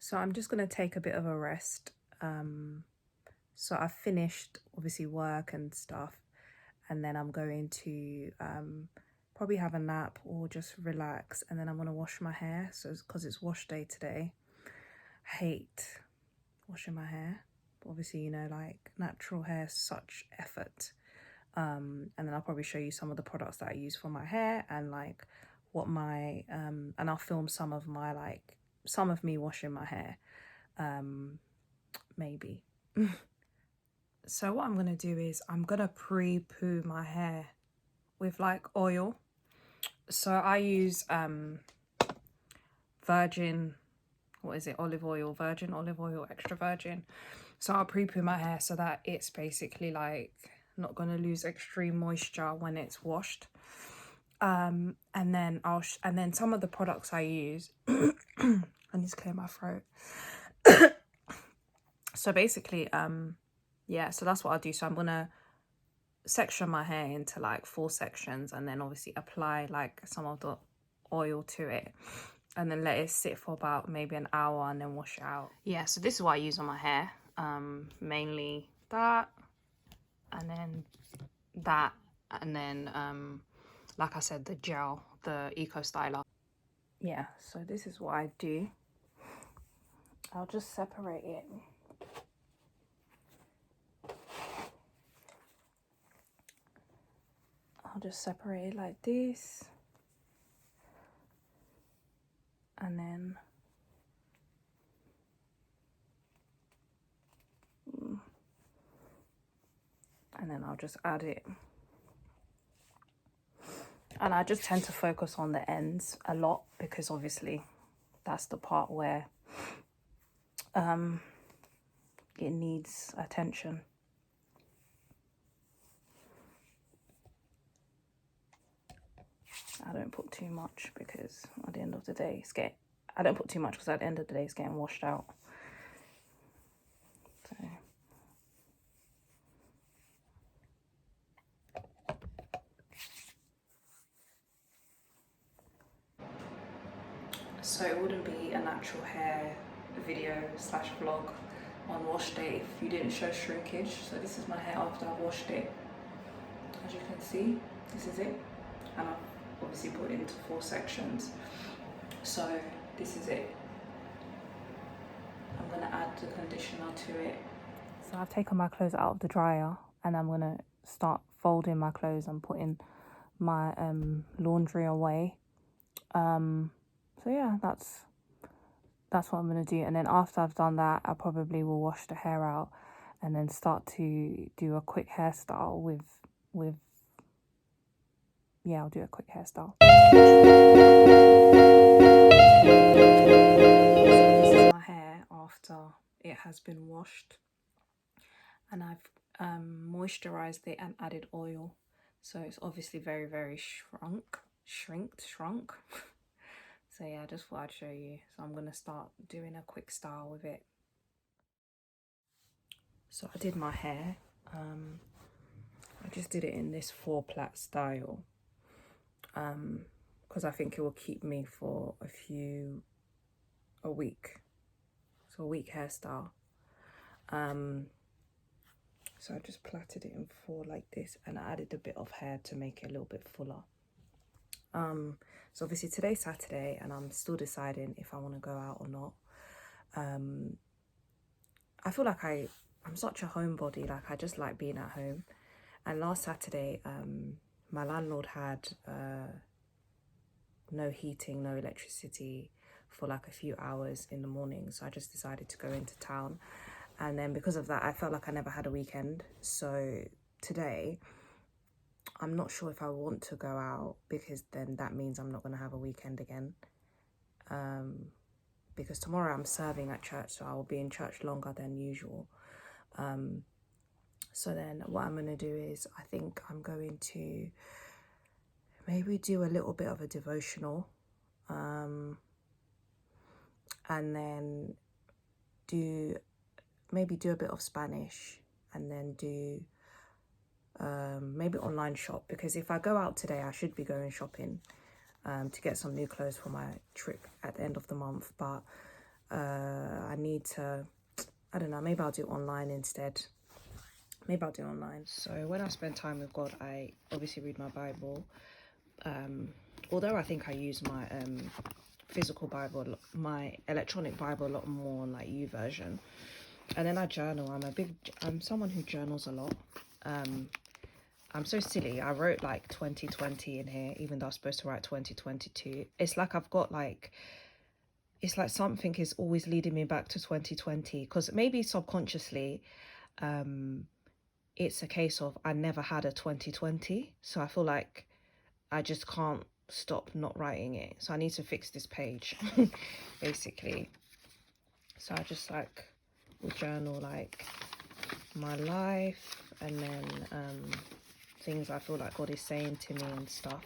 So I'm just going to take a bit of a rest. So I've finished obviously work and stuff, and then I'm going to probably have a nap or just relax, and then I'm going to wash my hair. So because it's wash day today. I hate washing my hair. But obviously, you know, like natural hair is such effort. And then I'll probably show you some of the products that I use for my hair and like what my and I'll film some of me washing my hair, maybe. So what I'm gonna do is I'm gonna pre-poo my hair with like oil. So I use virgin, what is it, olive oil, virgin olive oil, extra virgin. So I'll pre-poo my hair so that it's basically like not gonna lose extreme moisture when it's washed. And then and then some of the products I use I need to clear my throat. So basically yeah, so that's what I'll do. So I'm gonna section my hair into like 4 sections, and then obviously apply like some of the oil to it, and then let it sit for about maybe an hour, and then wash it out. Yeah, so this is what I use on my hair. Mainly that, and then that, and then like I said, the gel, the Eco Styler. Yeah, so this is what I do. I'll just separate it. I'll just separate it like this. And then I'll just add it. And I just tend to focus on the ends a lot because obviously that's the part where it needs attention. I don't put too much because at the end of the day I don't put too much because at the end of the day it's getting washed out. So it wouldn't be a natural hair video / vlog on wash day if you didn't show shrinkage. So this is my hair after I've washed it. As you can see, this is it. And I've obviously put it into 4 sections. So this is it. I'm gonna add the conditioner to it. So I've taken my clothes out of the dryer, and I'm gonna start folding my clothes and putting my laundry away. So yeah, that's what I'm gonna do. And then after I've done that, I probably will wash the hair out and then start to do a quick hairstyle with yeah, I'll do a quick hairstyle. So this is my hair after it has been washed, and I've moisturized it and added oil, so it's obviously very, very shrunk. So yeah, I just thought I'd show you. So I'm gonna start doing a quick style with it. So I did my hair. I just did it in this 4-plait style because I think it will keep me for a week. So a week hairstyle. So I just plaited it in 4 like this, and I added a bit of hair to make it a little bit fuller. So obviously today's Saturday, and I'm still deciding if I want to go out or not. I feel like I'm such a homebody. Like I just like being at home. And last Saturday, my landlord had no heating, no electricity for like a few hours in the morning. So I just decided to go into town. And then because of that, I felt like I never had a weekend. So today, I'm not sure if I want to go out, because then that means I'm not going to have a weekend again. Because tomorrow I'm serving at church, so I will be in church longer than usual. So then what I'm going to do is, I think I'm going to maybe do a little bit of a devotional. And then maybe do a bit of Spanish, and then do maybe online shop, because if I go out today, I should be going shopping to get some new clothes for my trip at the end of the month. But I need to, I don't know, maybe I'll do it online instead. Maybe I'll do it online. So when I spend time with God, I obviously read my Bible. Although I think I use my physical Bible, my electronic Bible a lot more on like YouVersion. And then I journal. I'm someone who journals a lot. I'm so silly. I wrote like 2020 in here, even though I was supposed to write 2022. It's like I've got like, it's like something is always leading me back to 2020, because maybe subconsciously, it's a case of I never had a 2020. So I feel like I just can't stop not writing it. So I need to fix this page, basically. So I just like will journal like my life, and then things I feel like God is saying to me and stuff.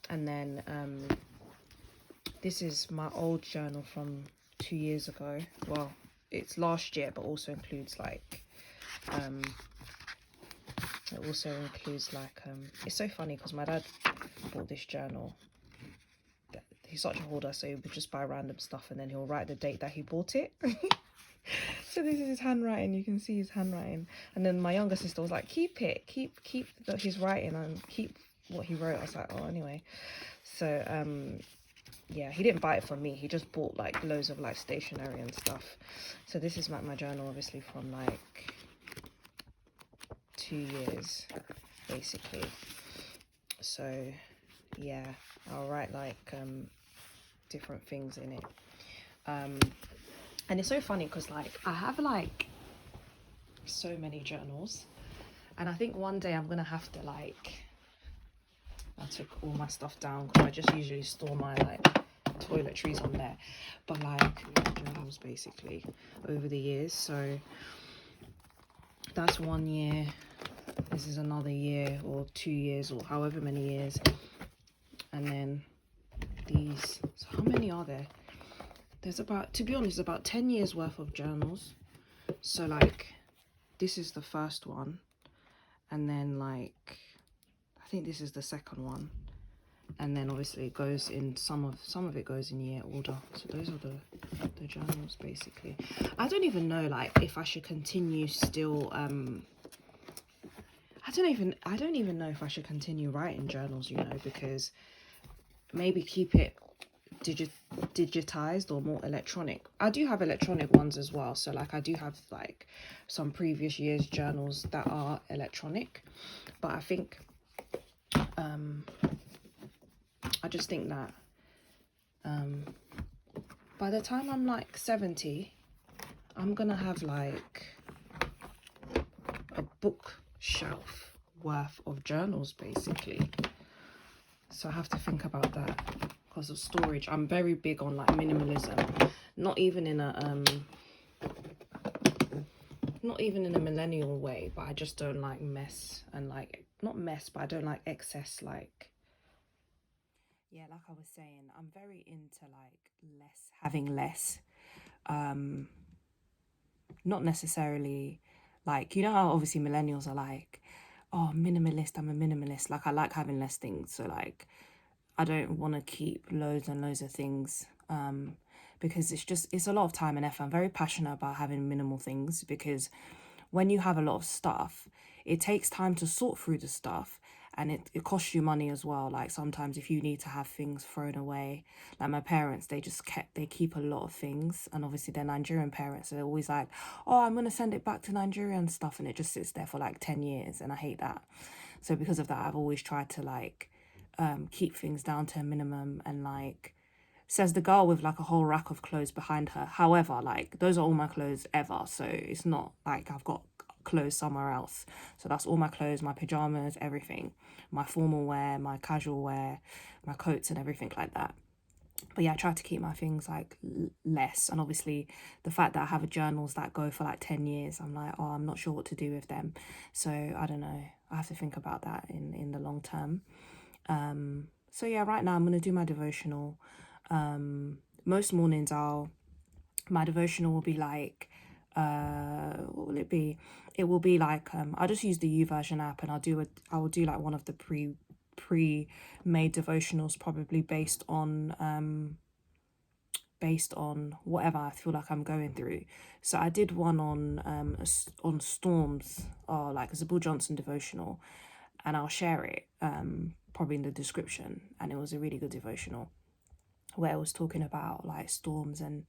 And then this is my old journal from 2 years ago. Well, it's last year, but also includes like it's so funny because my dad bought this journal. He's such a hoarder, so he would just buy random stuff and then he'll write the date that he bought it. So this is his handwriting. You can see his handwriting. And then my younger sister was like, keep it, keep his writing and keep what he wrote. I was like, oh, anyway. So yeah, he didn't buy it for me. He just bought like loads of like stationery and stuff. So this is like my journal, obviously from like 2 years, basically. So yeah, I'll write like different things in it. And it's so funny because like I have like so many journals, and I think one day I'm gonna have to like, I took all my stuff down because I just usually store my like toiletries on there, but like journals basically over the years. So that's 1 year, this is another year or 2 years or however many years, and then these. So how many are there? There's about, to be honest, about 10 years worth of journals. So like this is the first one, and then like I think this is the second one, and then obviously it goes in some of it goes in year order. So those are the journals basically. I don't even know like if I should continue still I don't even know if I should continue writing journals, you know, because maybe keep it digitized or more electronic. I do have electronic ones as well, so like I do have like some previous years journals that are electronic, but I think I just think that by the time I'm like 70, I'm gonna have like a bookshelf worth of journals basically. So I have to think about that because of storage. I'm very big on like minimalism, not even in a millennial way, but I just don't like mess, and like not mess, but I don't like excess. Like, yeah, like I was saying, I'm very into like having less, not necessarily like, you know how obviously millennials are like, oh, minimalist, I'm a minimalist. Like I like having less things, so like I don't want to keep loads and loads of things, because it's a lot of time and effort. I'm very passionate about having minimal things, because when you have a lot of stuff, it takes time to sort through the stuff, and it costs you money as well. Like sometimes if you need to have things thrown away, like my parents, they keep a lot of things, and obviously they're Nigerian parents, so they're always like, oh, I'm gonna send it back to Nigeria and stuff, and it just sits there for like 10 years, and I hate that. So because of that, I've always tried to like keep things down to a minimum, and like, says the girl with like a whole rack of clothes behind her. However, like those are all my clothes ever, so it's not like I've got clothes somewhere else. So that's all my clothes, my pajamas, everything, my formal wear, my casual wear, my coats and everything like that. But yeah, I try to keep my things like less. And obviously the fact that I have journals that go for like 10 years, I'm like, oh, I'm not sure what to do with them. So I don't know, I have to think about that in the long term. So yeah, right now I'm going to do my devotional. Most mornings my devotional will be like, what will it be? It will be like, I'll just use the YouVersion app, and I will do like one of the pre-made devotionals, probably based on based on whatever I feel like I'm going through. So I did one on storms, or like Zabul Johnson devotional, and I'll share it probably in the description. And it was a really good devotional where it was talking about like storms, and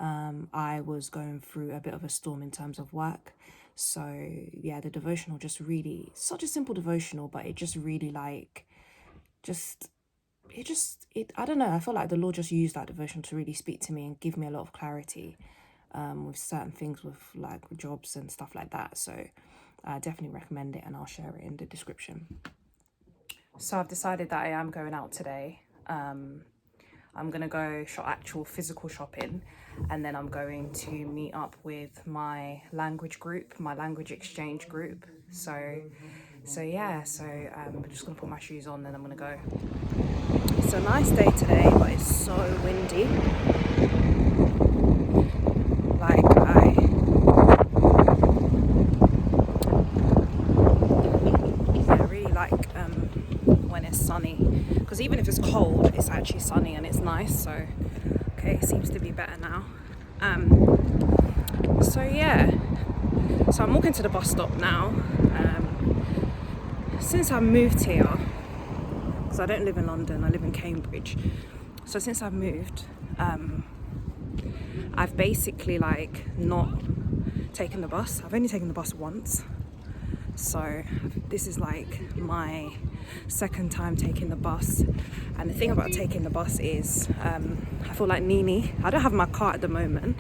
I was going through a bit of a storm in terms of work. So yeah, the devotional just really, such a simple devotional, but it just really like, I don't know, I feel like the Lord just used that devotion to really speak to me and give me a lot of clarity with certain things, with like jobs and stuff like that. So I definitely recommend it, and I'll share it in the description. So I've decided that I am going out today. I'm going to go actual physical shopping, and then I'm going to meet up with my language group, my language exchange group. So yeah, I'm just going to put my shoes on and I'm going to go. It's a nice day today, but it's so windy. Like I really like when it's sunny, because even if it's cold, it's actually sunny and it's nice. So okay, it seems to be better now. So yeah, so I'm walking to the bus stop now. Since I moved here, because I don't live in London, I live in Cambridge. So since I've moved, I've basically like not taken the bus. I've only taken the bus once. So this is like my second time taking the bus. And the thing about taking the bus is I feel like Nini. I don't have my car at the moment,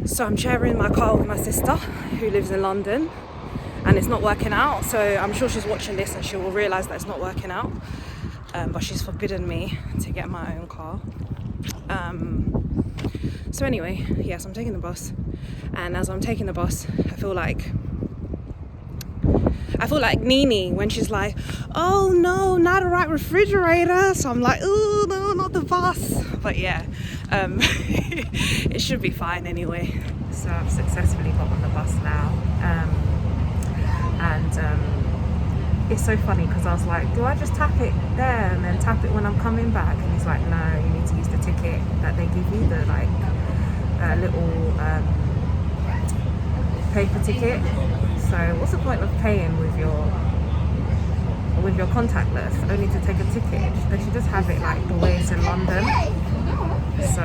so I'm sharing my car with my sister who lives in London, and it's not working out. So I'm sure she's watching this and she will realise that it's not working out, but she's forbidden me to get my own car. So anyway, yes, I'm taking the bus, and as I'm taking the bus, I feel like Nini when she's like, oh no, not a right refrigerator. So I'm like, oh no, not the bus. But yeah, it should be fine anyway. So I've successfully got on the bus now, and it's so funny because I was like, do I just tap it there and then tap it when I'm coming back? And he's like, no, you need to use the ticket that they give you, the like little paper ticket. So what's the point of paying with your contactless only to take a ticket? They should just have it like the way it's in London. So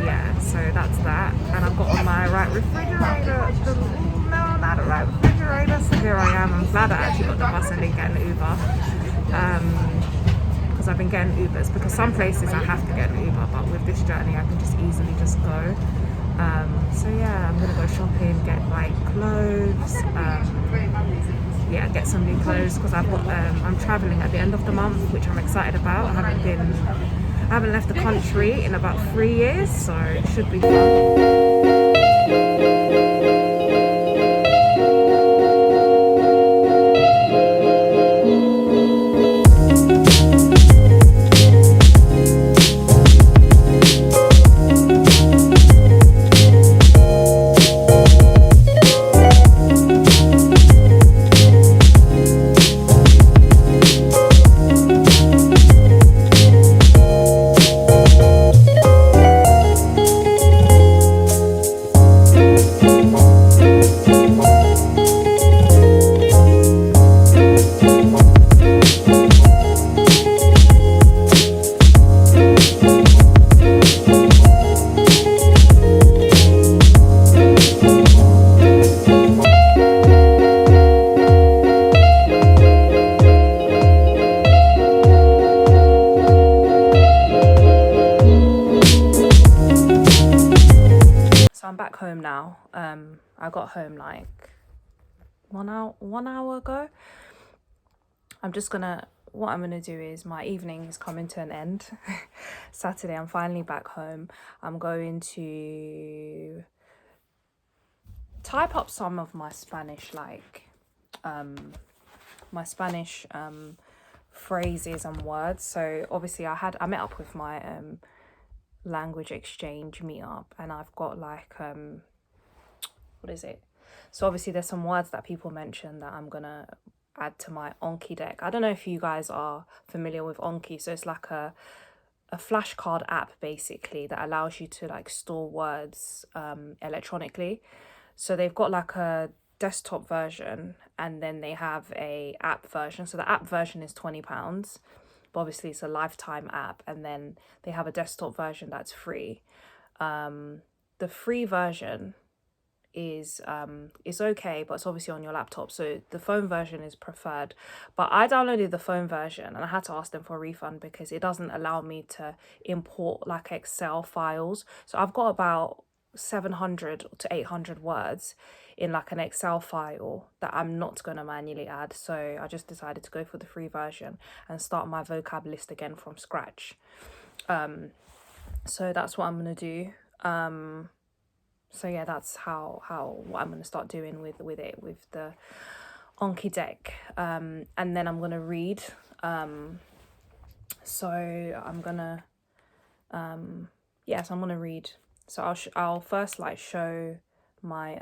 yeah, so that's that. And I've got on my right refrigerator. No, not a right refrigerator. So here I am. I'm glad I actually got the bus and didn't get an Uber. Because I've been getting Ubers, because some places I have to get an Uber, but with this journey I can just easily just go. So yeah, I'm gonna go shopping, get like clothes, yeah, get some new clothes, because I've got I'm traveling at the end of the month, which I'm excited about. I haven't left the country in about 3 years, so it should be fun. I'm back home now. I got home like 1 hour ago. What I'm gonna do is, my evening is coming to an end. Saturday, I'm finally back home. I'm going to type up some of my Spanish, like phrases and words. So obviously I met up with my language exchange meetup, and I've got like what is it? So obviously there's some words that people mention that I'm gonna add to my Anki deck. I don't know if you guys are familiar with Anki. So it's like a a flashcard app basically that allows you to like store words electronically. So they've got like a desktop version, and then they have a app version. So the app version is £20, but obviously it's a lifetime app, and then they have a desktop version that's free. The free version is okay, but it's obviously on your laptop, so the phone version is preferred. But I downloaded the phone version and I had to ask them for a refund because it doesn't allow me to import like Excel files. So I've got about 700 to 800 words in like an Excel file that I'm not going to manually add, so I just decided to go for the free version and start my vocab list again from scratch. So that's what I'm going to do. So yeah, that's how what I'm going to start doing with the Anki deck. And then I'm going to read. So I'm going to yes, I'm going to read. So I'll first like show my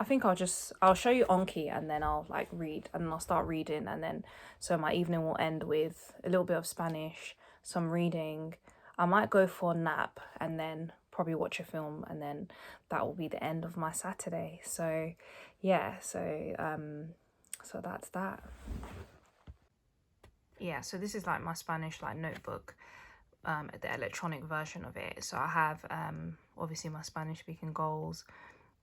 I think I'll show you Anki, and then I'll like read, and I'll start reading, and then so my evening will end with a little bit of Spanish, some reading. I might go for a nap and then probably watch a film, and then that will be the end of my Saturday. So yeah, so that's that. Yeah, so this is like my Spanish like notebook, the electronic version of it. So I have obviously my Spanish speaking goals,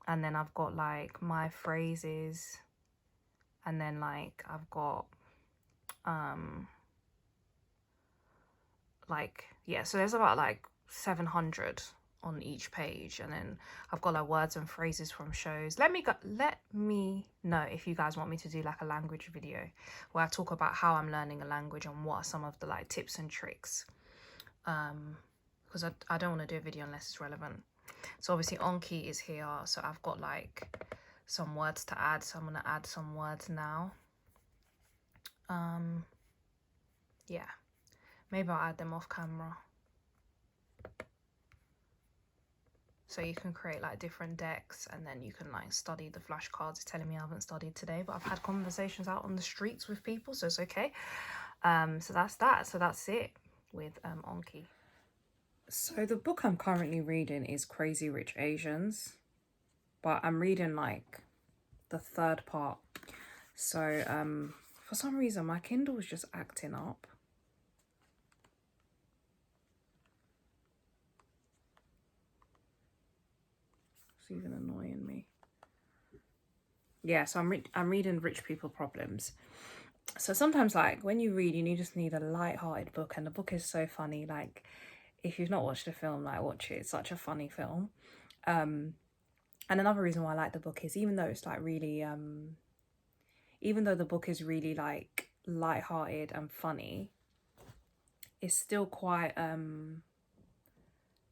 and then I've got like my phrases, and then like I've got like, yeah, so there's about like 700 on each page, and then I've got like words and phrases from shows. Let me know if you guys want me to do like a language video where I talk about how I'm learning a language and what are some of the like tips and tricks, because I don't want to do a video unless it's relevant. So obviously Anki is here, so I've got like some words to add, so I'm gonna add some words now. Yeah, maybe I'll add them off camera. So you can create like different decks, and then you can like study the flashcards. It's telling me I haven't studied today, but I've had conversations out on the streets with people, so it's okay. So that's that. So that's it with Anki. So the book I'm currently reading is Crazy Rich Asians, but I'm reading like the third part. So for some reason my Kindle was just acting up. It's even annoying me. Yeah, so I'm reading Rich People Problems. So sometimes like when you read, you just need a light-hearted book, and the book is so funny. Like if you've not watched the film, like watch it. It's such a funny film. And another reason why I like the book is even though it's like really even though the book is really like light-hearted and funny, it's still quite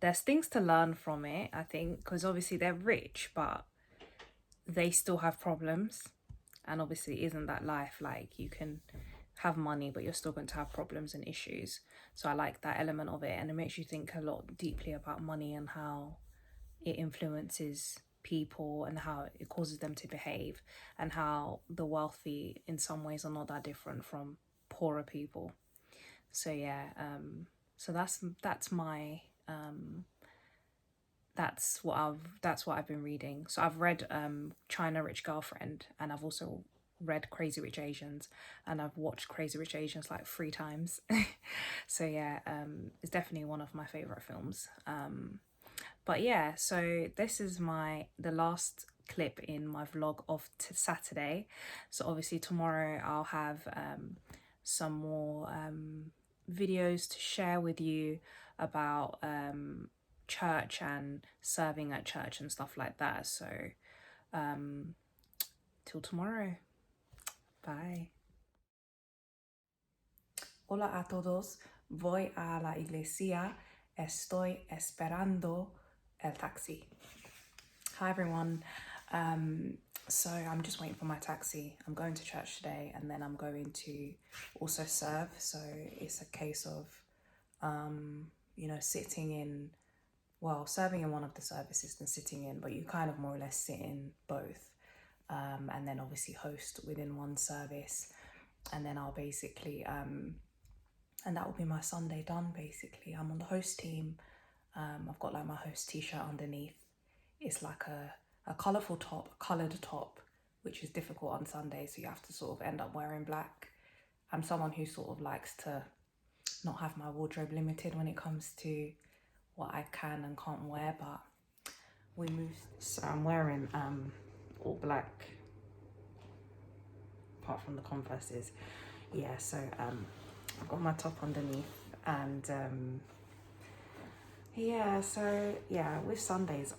there's things to learn from it, I think, because obviously they're rich, but they still have problems. And obviously isn't that life, like you can have money but you're still going to have problems and issues. So I like that element of it, and it makes you think a lot deeply about money and how it influences people and how it causes them to behave, and how the wealthy in some ways are not that different from poorer people. So yeah, so that's my that's what I've been reading. So I've read China Rich Girlfriend, and I've also read Crazy Rich Asians, and I've watched Crazy Rich Asians like 3 times. So yeah, it's definitely one of my favorite films. But yeah, so this is the last clip in my vlog of Saturday. So obviously tomorrow I'll have some more videos to share with you about church and serving at church and stuff like that. So till tomorrow. Bye. Hola a todos. Voy a la iglesia. Estoy esperando el taxi. Hi everyone. So I'm just waiting for my taxi. I'm going to church today, and then I'm going to also serve. So it's a case of you know, serving in one of the services and sitting in, but you kind of more or less sit in both, and then obviously host within one service. And then I'll basically and that will be my Sunday done basically. I'm on the host team. I've got like my host t-shirt underneath. It's like a colourful top, coloured top, which is difficult on Sunday, so you have to sort of end up wearing black. I'm someone who sort of likes to not have my wardrobe limited when it comes to what I can and can't wear, but we moved. So I'm wearing all black, apart from the Converses. Yeah, so I've got my top underneath, and yeah, so yeah, with Sundays,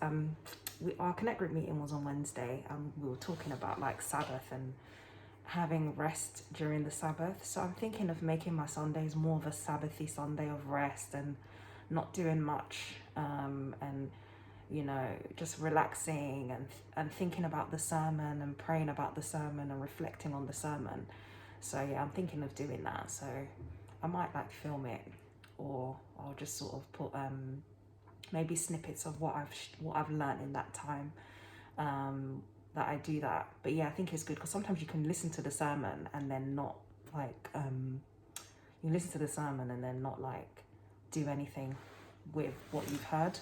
our Connect group meeting was on Wednesday, and we were talking about like Sabbath and having rest during the Sabbath. So I'm thinking of making my Sundays more of a Sabbathy Sunday of rest and not doing much, and you know, just relaxing and thinking about the sermon and praying about the sermon and reflecting on the sermon. So yeah, I'm thinking of doing that. So I might like film it, or I'll just sort of put maybe snippets of what I've learned in that time, that I do that. But yeah, I think it's good because sometimes you can listen to the sermon and then not like you listen to the sermon and then not like do anything with what you've heard.